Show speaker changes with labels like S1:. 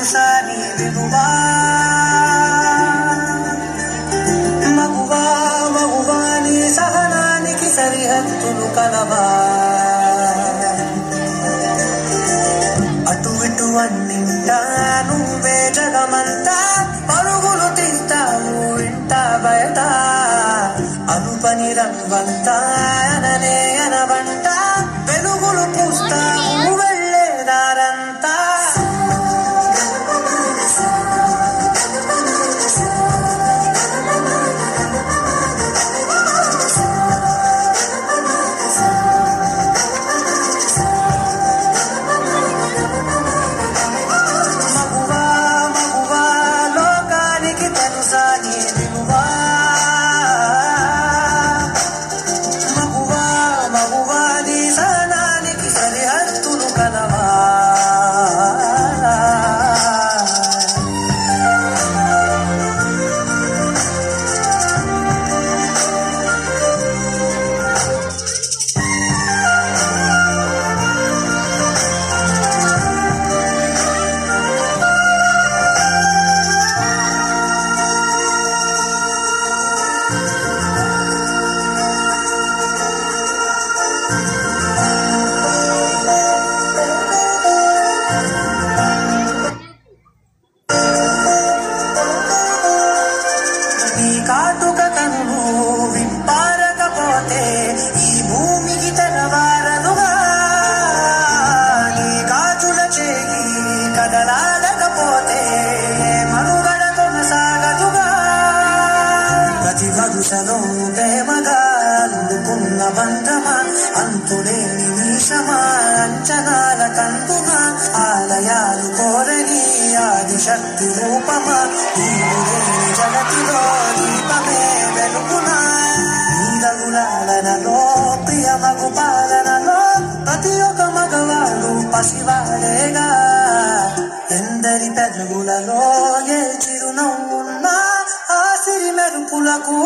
S1: తెలుసాని వినువా మగువా మగువా నీ సహనానికి సరిహద్దులు కలవా అటు ఇటు అన్నింటా నువ్వే జగమంతా పరుగులు తీస్తావు ఇంట బయట అనుపని రంగంతా అననే అనవంట వెలుగులు పూస్తావు వెళ్ళేదారంతా కాటుక కన్ను విప్పారకపోతే ఈ భూమికి తెలవారదుగా నీ గాజుల చేయి కదలాడకపోతే మనుగడ కొనసాగదుగా ప్రతి వరుసలో ప్రేమగా అందుకున్న బంధమా అంతులేని నిమిషమా అంచనాల కందుమా ఆలయాలు కోరని ఆదిశక్తి రూపమా జగతిలో దీపమే వెలుగునా నీలగులాలనలో ప్రియమగు పాలనలో ప్రతి ఒక్క మగవాడు పసివాడేగా ఎందరి పెదవులలో ఏ చిరునవ్వున్నా ఆ సిరి మెరుపులకు